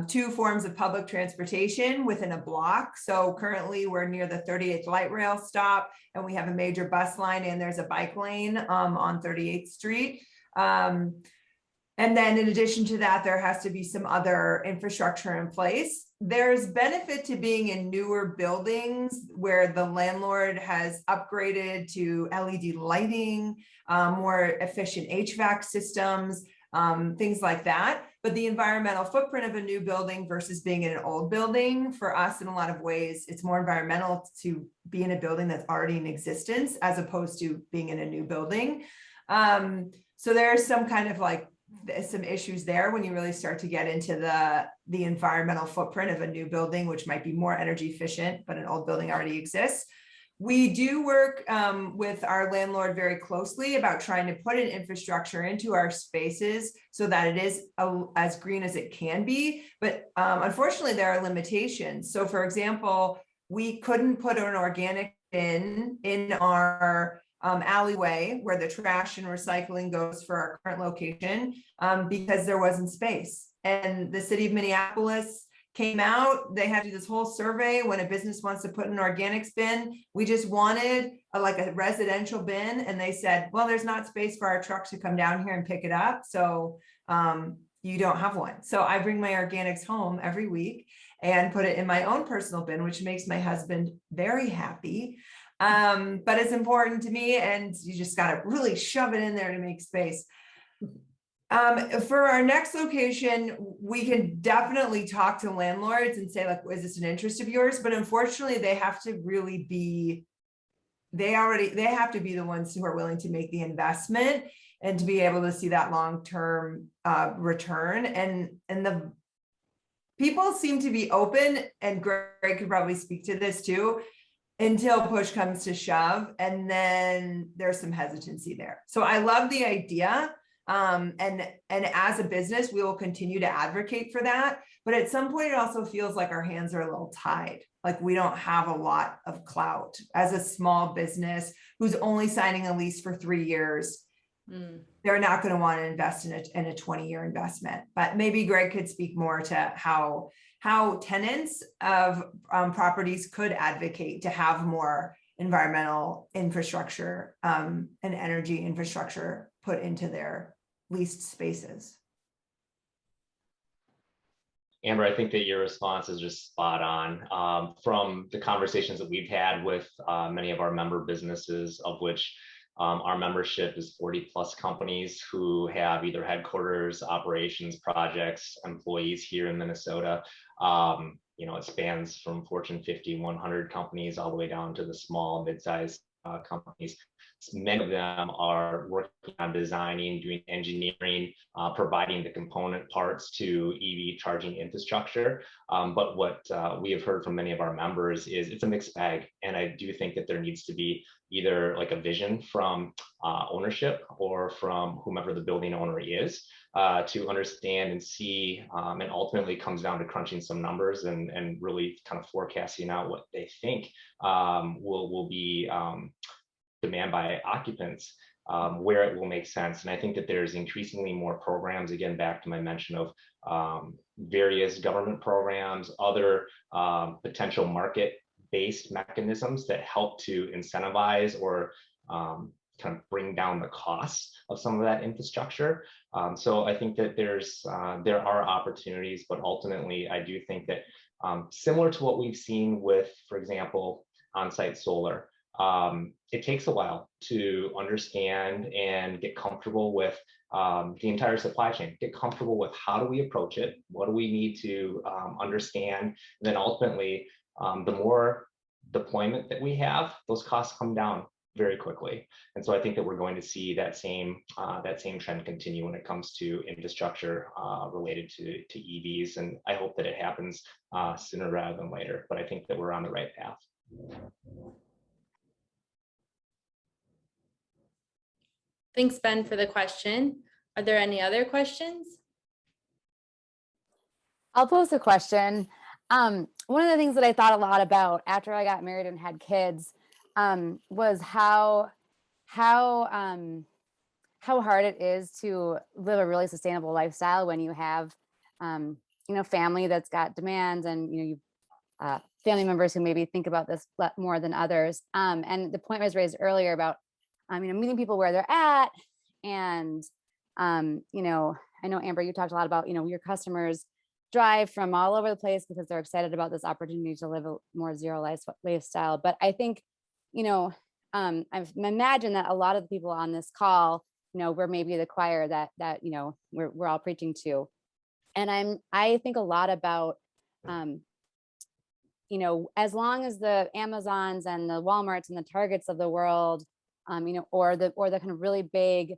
2 forms of public transportation within a block. So currently we're near the 38th light rail stop, and we have a major bus line, and there's a bike lane on 38th Street. And then in addition to that, there has to be some other infrastructure in place. There's benefit to being in newer buildings where the landlord has upgraded to LED lighting, more efficient HVAC systems, things like that. But the environmental footprint of a new building versus being in an old building, for us in a lot of ways, it's more environmental to be in a building that's already in existence as opposed to being in a new building. So there's some kind of like some issues there when you really start to get into the environmental footprint of a new building, which might be more energy efficient, but an old building already exists. We do work with our landlord very closely about trying to put an infrastructure into our spaces so that it is as green as it can be. But unfortunately, there are limitations. So for example, we couldn't put an organic bin in our alleyway where the trash and recycling goes for our current location because there wasn't space. And the city of Minneapolis came out, they had to do this whole survey when a business wants to put an organics bin. We just wanted like a residential bin, and they said, well, there's not space for our trucks to come down here and pick it up. So you don't have one. So I bring my organics home every week and put it in my own personal bin, which makes my husband very happy. But it's important to me, and you just got to really shove it in there to make space. For our next location, we can definitely talk to landlords and say, like, is this an interest of yours? But unfortunately, they have to really be, they have to be the ones who are willing to make the investment and to be able to see that long-term return. And the people seem to be open, and Greg could probably speak to this too, until push comes to shove, and then there's some hesitancy there. So I love the idea. And as a business, we will continue to advocate for that. But at some point, it also feels like our hands are a little tied. Like we don't have a lot of clout as a small business who's only signing a lease for 3 years. They're not going to want to invest in a 20-year investment. But maybe Greg could speak more to how tenants of properties could advocate to have more environmental infrastructure and energy infrastructure put into their leased spaces. Amber, I think that your response is just spot on. From the conversations that we've had with many of our member businesses, of which our membership is 40 plus companies who have either headquarters, operations, projects, employees here in Minnesota. It spans from Fortune 50, 100 companies all the way down to the small, mid-sized companies. Many of them are working on designing, doing engineering, providing the component parts to EV charging infrastructure. But what we have heard from many of our members is it's a mixed bag. And I do think that there needs to be either like a vision from ownership or from whomever the building owner is to understand and see, and ultimately comes down to crunching some numbers and really kind of forecasting out what they think will be demand by occupants, where it will make sense. And I think that there's increasingly more programs, again, back to my mention of various government programs, other potential market based mechanisms that help to incentivize or kind of bring down the costs of some of that infrastructure. So I think that there are opportunities, but ultimately I do think that similar to what we've seen with, for example, on-site solar, it takes a while to understand and get comfortable with the entire supply chain, get comfortable with how do we approach it, what do we need to understand, and then ultimately, the more deployment that we have, those costs come down very quickly. And so I think that we're going to see that same trend continue when it comes to infrastructure related to EVs. And I hope that it happens sooner rather than later, but I think that we're on the right path. Thanks, Ben, for the question. Are there any other questions? I'll pose a question. One of the things that I thought a lot about after I got married and had kids was how hard it is to live a really sustainable lifestyle when you have, family that's got demands, and you family members who maybe think about this more than others. And the point was raised earlier about meeting people where they're at, and I know Amber, you talked a lot about your customers drive from all over the place because they're excited about this opportunity to live a more zero lifestyle. But I think, I've imagined that a lot of the people on this call, we're maybe the choir that we're all preaching to. And I think a lot about, as long as the Amazons and the Walmarts and the Targets of the world, or the kind of really big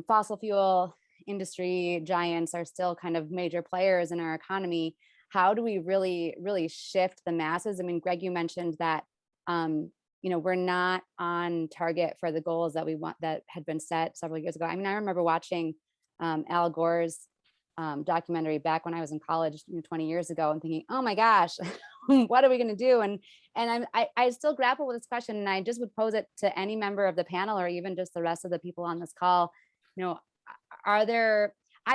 fossil fuel industry giants are still kind of major players in our economy, how do we really shift the masses? I mean, Greg, you mentioned that, we're not on target for the goals that we want that had been set several years ago. I mean, I remember watching Al Gore's documentary back when I was in college 20 years ago and thinking, oh my gosh, what are we going to do? And I still grapple with this question, and I just would pose it to any member of the panel or even just the rest of the people on this call. I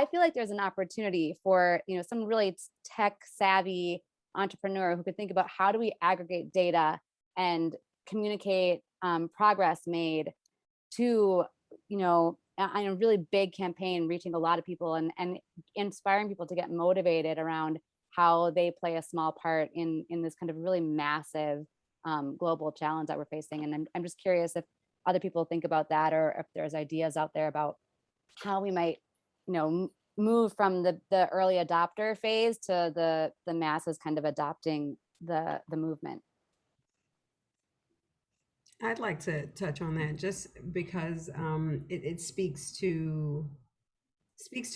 feel like there's an opportunity for, some really tech savvy entrepreneur who could think about how do we aggregate data and communicate progress made to, a really big campaign reaching a lot of people and inspiring people to get motivated around how they play a small part in this kind of really massive global challenge that we're facing. And I'm just curious if other people think about that, or if there's ideas out there about how we might, move from the early adopter phase to the masses kind of adopting the movement. I'd like to touch on that just because it speaks to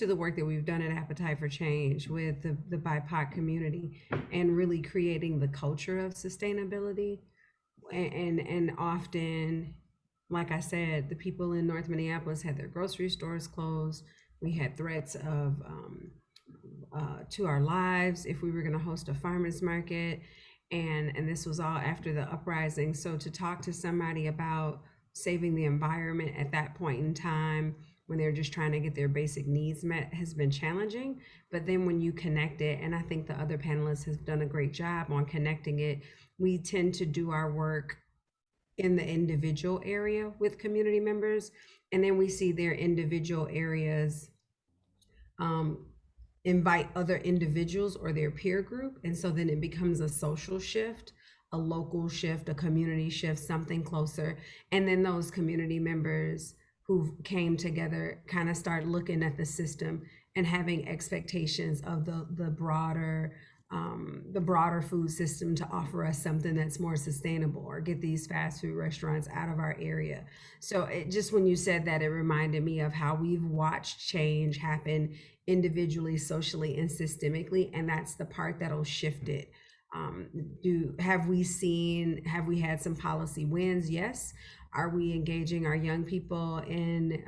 the work that we've done at Appetite for Change with the BIPOC community and really creating the culture of sustainability. And often, like I said, the people in North Minneapolis had their grocery stores closed. We had threats of to our lives if we were going to host a farmers market. And this was all after the uprising. So to talk to somebody about saving the environment at that point in time, when they're just trying to get their basic needs met, has been challenging. But then when you connect it, and I think the other panelists have done a great job on connecting it, we tend to do our work in the individual area with community members. And then we see their individual areas invite other individuals or their peer group. And so then it becomes a social shift, a local shift, a community shift, something closer. And then those community members who came together kind of start looking at the system and having expectations of the broader food system to offer us something that's more sustainable, or get these fast food restaurants out of our area. So it just, when you said that, it reminded me of how we've watched change happen individually, socially, and systemically, and that's the part that'll shift it. Have we had some policy wins? Yes. Are we engaging our young people in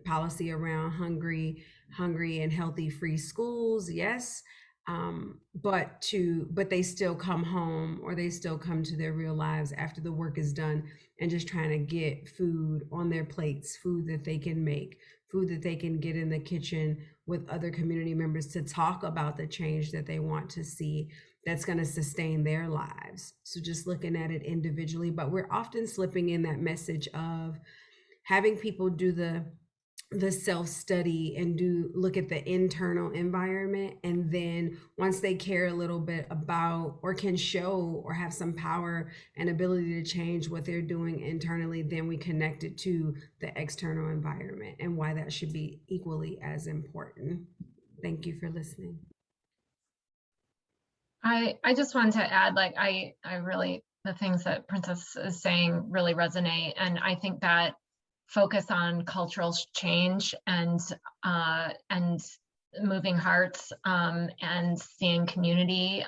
policy around hungry and healthy free schools? Yes. But they still come home, or they still come to their real lives after the work is done, and just trying to get food on their plates, food that they can make, food that they can get in the kitchen with other community members to talk about the change that they want to see. that's going to sustain their lives. So just looking at it individually, but we're often slipping in that message of having people do the self-study and look at the internal environment, and then once they care a little bit about or can show or have some power and ability to change what they're doing internally, then we connect it to the external environment and why that should be equally as important. Thank you for listening. I just wanted to add, like, I really, the things that Princess is saying really resonate. And I think that focus on cultural change and moving hearts and seeing community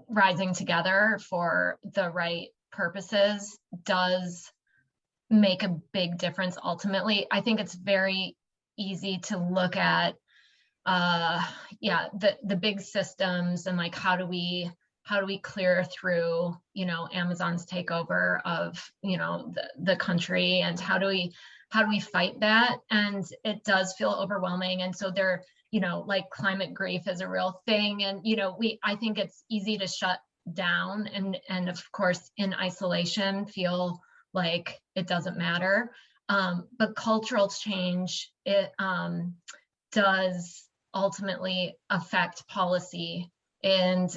rising together for the right purposes does make a big difference ultimately. I think it's very easy to look at the big systems and like how do we clear through, you know, Amazon's takeover of, you know, the country, and how do we fight that? And it does feel overwhelming. And so there, you know, like climate grief is a real thing. And, you know, I think it's easy to shut down and of course in isolation feel like it doesn't matter. But cultural change, it does ultimately affect policy and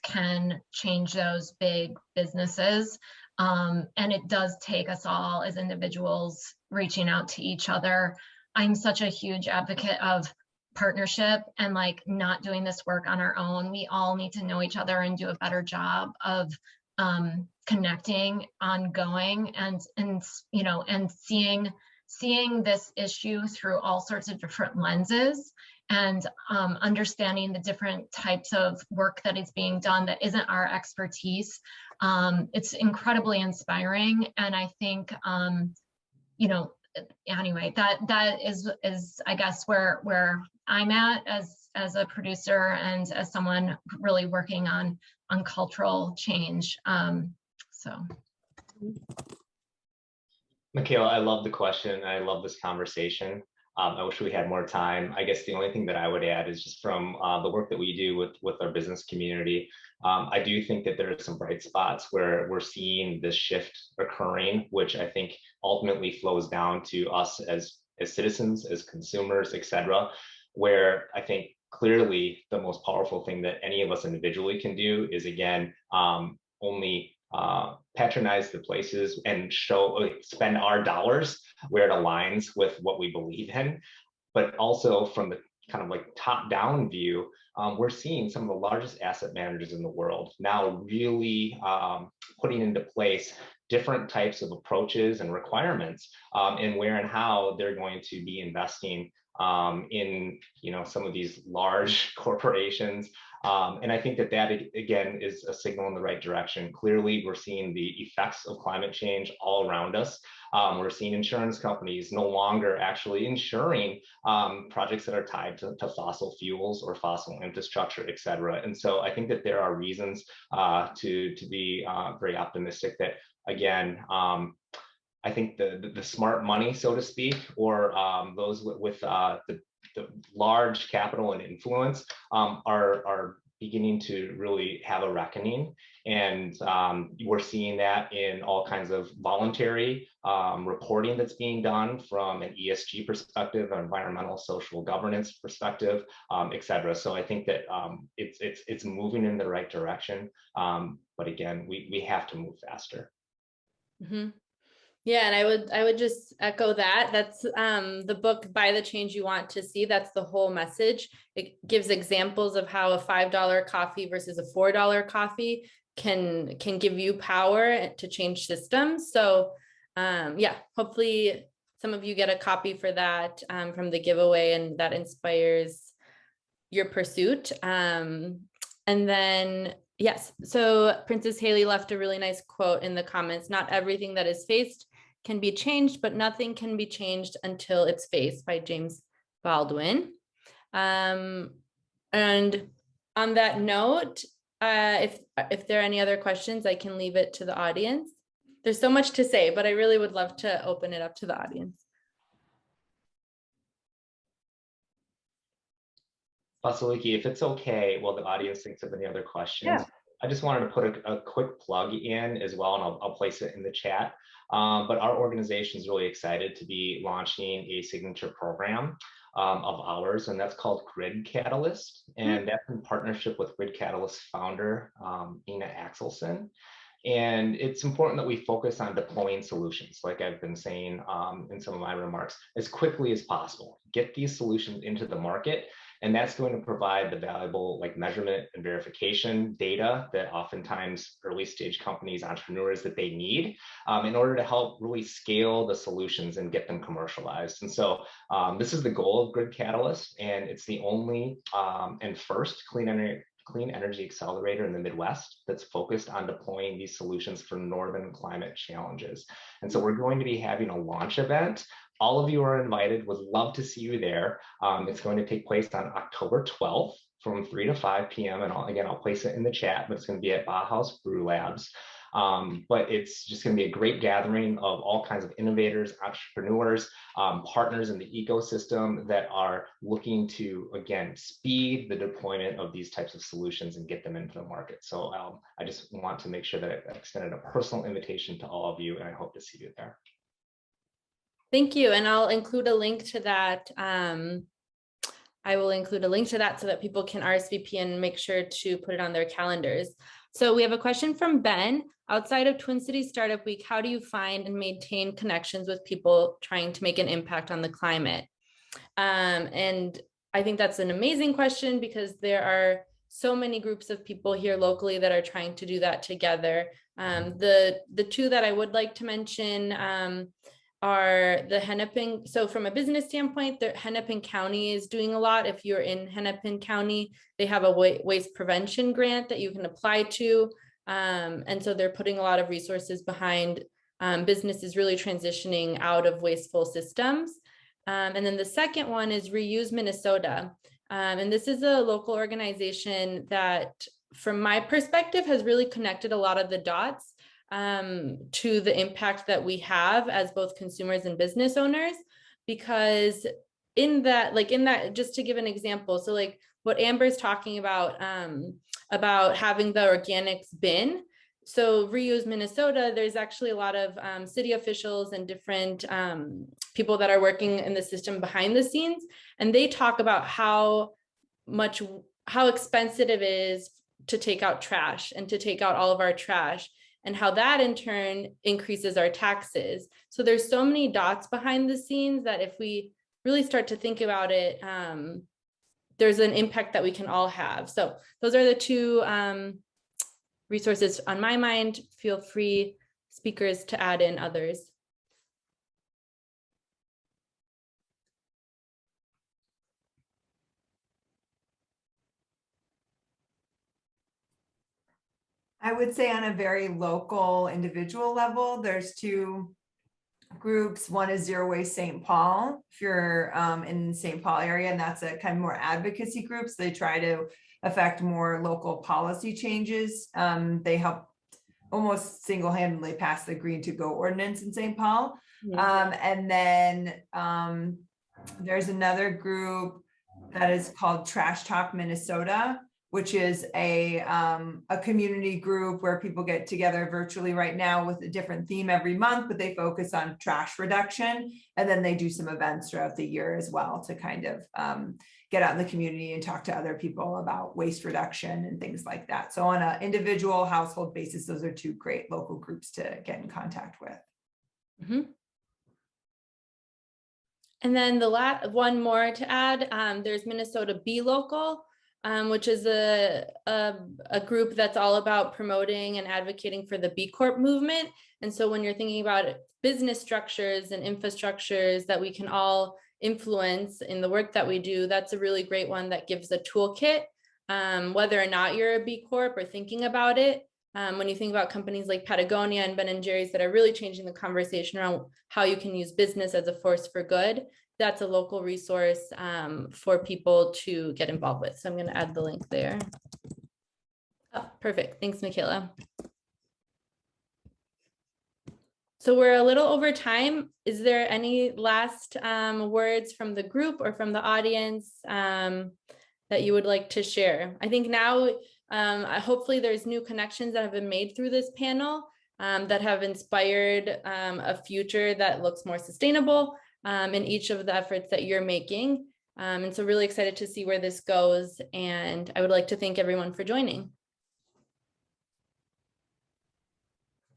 can change those big businesses. And it does take us all as individuals reaching out to each other. I'm such a huge advocate of partnership and like not doing this work on our own. We all need to know each other and do a better job of connecting, ongoing, and you know, and seeing this issue through all sorts of different lenses, and understanding the different types of work that is being done that isn't our expertise. It's incredibly inspiring, and I think you know, anyway, that is I guess where I'm at as a producer and as someone really working on cultural change. So. Michaela, I love the question. I love this conversation. I wish we had more time. I guess the only thing that I would add is just from the work that we do with our business community. I do think that there are some bright spots where we're seeing this shift occurring, which I think ultimately flows down to us as citizens, as consumers, et cetera, where I think clearly the most powerful thing that any of us individually can do is, again, only patronize the places and spend our dollars where it aligns with what we believe in. But also from the kind of like top down view, we're seeing some of the largest asset managers in the world now really putting into place different types of approaches and requirements in where and how they're going to be investing in, you know, some of these large corporations. And I think that again is a signal in the right direction. Clearly, we're seeing the effects of climate change all around us. We're seeing insurance companies no longer actually insuring projects that are tied to fossil fuels or fossil infrastructure, et cetera. And so I think that there are reasons to be very optimistic that, again, I think the smart money, so to speak, or those with the large capital and influence are beginning to really have a reckoning. And we're seeing that in all kinds of voluntary reporting that's being done from an ESG perspective, an environmental social governance perspective, et cetera. So I think that it's moving in the right direction. But again, we have to move faster. Mm-hmm. Yeah, and I would just echo that. That's the book, Buy the Change You Want to See. That's the whole message. It gives examples of how a $5 coffee versus a $4 coffee can give you power to change systems. So yeah, hopefully some of you get a copy for that from the giveaway, and that inspires your pursuit. And then yes, so Princess Haley left a really nice quote in the comments. Not everything that is faced can be changed, but nothing can be changed until it's faced, by James Baldwin. And on that note, if there are any other questions, I can leave it to the audience. There's so much to say, but I really would love to open it up to the audience. Vasiliki, if it's okay, well, the audience thinks of any other questions. Yeah. I just wanted to put a quick plug in as well, and I'll place it in the chat. But our organization is really excited to be launching a signature program of ours, and that's called Grid Catalyst. And that's in partnership with Grid Catalyst founder, Ina Axelson. And it's important that we focus on deploying solutions, like I've been saying in some of my remarks, as quickly as possible. Get these solutions into the market, and that's going to provide the valuable like measurement and verification data that oftentimes early stage companies, entrepreneurs that they need in order to help really scale the solutions and get them commercialized. And so this is the goal of Grid Catalyst, and it's the only and first clean energy accelerator in the Midwest that's focused on deploying these solutions for northern climate challenges. And so we're going to be having a launch event. All of you are invited, would love to see you there. It's going to take place on October 12th from 3 to 5 p.m. And I'll place it in the chat, but it's going to be at Bauhaus Brew Labs. But it's just going to be a great gathering of all kinds of innovators, entrepreneurs, partners in the ecosystem that are looking to, again, speed the deployment of these types of solutions and get them into the market. So I just want to make sure that I extended a personal invitation to all of you, and I hope to see you there. Thank you. And I'll include a link to that. I will include a link to that so that people can RSVP and make sure to put it on their calendars. So we have a question from Ben. Outside of Twin Cities Startup Week, how do you find and maintain connections with people trying to make an impact on the climate? And I think that's an amazing question because there are so many groups of people here locally that are trying to do that together. The two that I would like to mention are the Hennepin. So from a business standpoint, the Hennepin County is doing a lot. If you're in Hennepin County, they have a waste prevention grant that you can apply to. And so they're putting a lot of resources behind businesses really transitioning out of wasteful systems. And then the second one is Reuse Minnesota. And this is a local organization that, from my perspective, has really connected a lot of the dots to the impact that we have as both consumers and business owners. Because in that, just to give an example, so like what Amber's talking about having the organics bin. So Reuse Minnesota, there's actually a lot of city officials and different people that are working in the system behind the scenes. And they talk about how expensive it is to take out trash and to take out all of our trash, and how that in turn increases our taxes. So there's so many dots behind the scenes that if we really start to think about it, there's an impact that we can all have. So those are the two resources on my mind. Feel free, speakers, to add in others. I would say on a very local individual level, there's two groups. One is Zero Waste St. Paul, if you're in the St. Paul area, and that's a kind of more advocacy groups. They try to affect more local policy changes. They help almost single-handedly pass the Green to Go ordinance in St. Paul. And then there's another group that is called Trash Talk Minnesota, which is a community group where people get together virtually right now with a different theme every month, but they focus on trash reduction. And then they do some events throughout the year as well to kind of get out in the community and talk to other people about waste reduction and things like that. So on an individual household basis, those are two great local groups to get in contact with. Mm-hmm. And then the last one more to add, there's Minnesota Be Local, which is a group that's all about promoting and advocating for the B Corp movement. And so when you're thinking about business structures and infrastructures that we can all influence in the work that we do, that's a really great one that gives a toolkit, whether or not you're a B Corp or thinking about it. When you think about companies like Patagonia and Ben & Jerry's that are really changing the conversation around how you can use business as a force for good, that's a local resource for people to get involved with. So I'm going to add the link there. Oh, perfect. Thanks, Michaela. So we're a little over time. Is there any last words from the group or from the audience that you would like to share. I think now, hopefully there's new connections that have been made through this panel that have inspired a future that looks more sustainable in each of the efforts that you're making. And so really excited to see where this goes. And I would like to thank everyone for joining.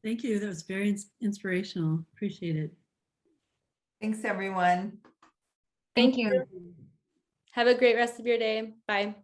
Thank you. That was very inspirational. Appreciate it. Thanks, everyone. Thank you. Have a great rest of your day. Bye.